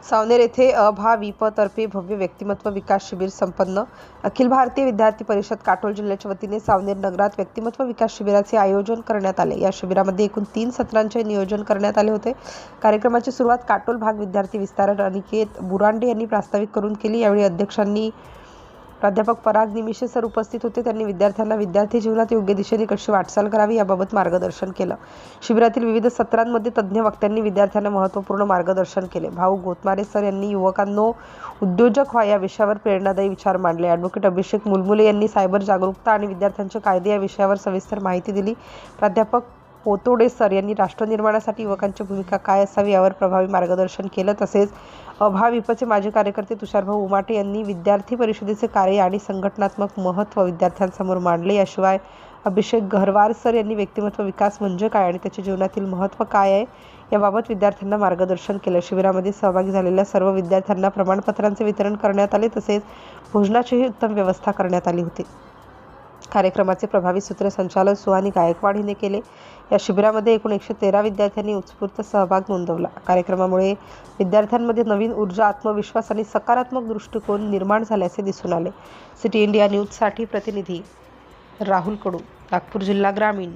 सावनेर येथे अभाविपतर्फे भव्य व्यक्तिमत्व विकास शिबिर संपन्न। अखिल भारतीय विद्यार्थी परिषद काटोल जिल्ह्याच्या वतीने सावनेर नगरात व्यक्तिमत्व विकास शिबिराचे आयोजन करण्यात आले। या शिबिरामध्ये एकूण 3 सत्रांचे नियोजन करण्यात आले होते। कार्यक्रमाची सुरुवात काटोल भाग विद्यार्थी विस्तारक अनिकेत बुरांडे यांनी प्रास्ताविक करून केली। यावेळी अध्यक्षांनी प्राध्यापक पराग निमिषे सर उपस्थित होते। त्यांनी विद्यार्थ्यांना विद्यार्थी जीवनात योग्य दिशेने कशी वाटचाल करावी याबाबत मार्गदर्शन केलं। शिबिरातील विविध सत्रांमध्ये तज्ज्ञ वक्त्यांनी विद्यार्थ्यांना महत्त्वपूर्ण मार्गदर्शन केले। भाऊ गोतमारे सर यांनी युवकांनो उद्योजक व्हा या विषयावर प्रेरणादायी विचार मांडले। ॲडव्होकेट अभिषेक मुलमुले यांनी सायबर जागरूकता आणि विद्यार्थ्यांचे कायदे या विषयावर सविस्तर माहिती दिली। प्राध्यापक पोतोडे सर यांनी राष्ट्रनिर्माणासाठी युवकांची भूमिका काय असावी यावर प्रभावी मार्गदर्शन केलं। तसेच अभाविपचे माजी कार्यकर्ते तुषारभाऊ उमाटे यांनी विद्यार्थी परिषदेचे कार्य आणि संघटनात्मक महत्त्व विद्यार्थ्यांसमोर मांडले। याशिवाय अभिषेक गहरवार सर यांनी व्यक्तिमत्व विकास म्हणजे काय आणि त्याच्या जीवनातील महत्त्व काय आहे याबाबत विद्यार्थ्यांना मार्गदर्शन केलं। शिबिरामध्ये सहभागी झालेल्या सर्व विद्यार्थ्यांना प्रमाणपत्रांचे वितरण करण्यात आले। तसेच भोजनाचीही उत्तम व्यवस्था करण्यात आली होती। कार्यक्रमाचे प्रभावी सूत्रसंचालन सुहानी गायकवाड हिने केले। या शिबिरामध्ये एकूण 113 विद्यार्थ्यांनी उत्स्फूर्त सहभाग नोंदवला। कार्यक्रमामुळे विद्यार्थ्यांमध्ये नवीन ऊर्जा, आत्मविश्वास आणि सकारात्मक दृष्टिकोन निर्माण झाल्याचे दिसून आले। सिटी इंडिया न्यूजसाठी प्रतिनिधी राहुल कडू, नागपूर जिल्हा ग्रामीण।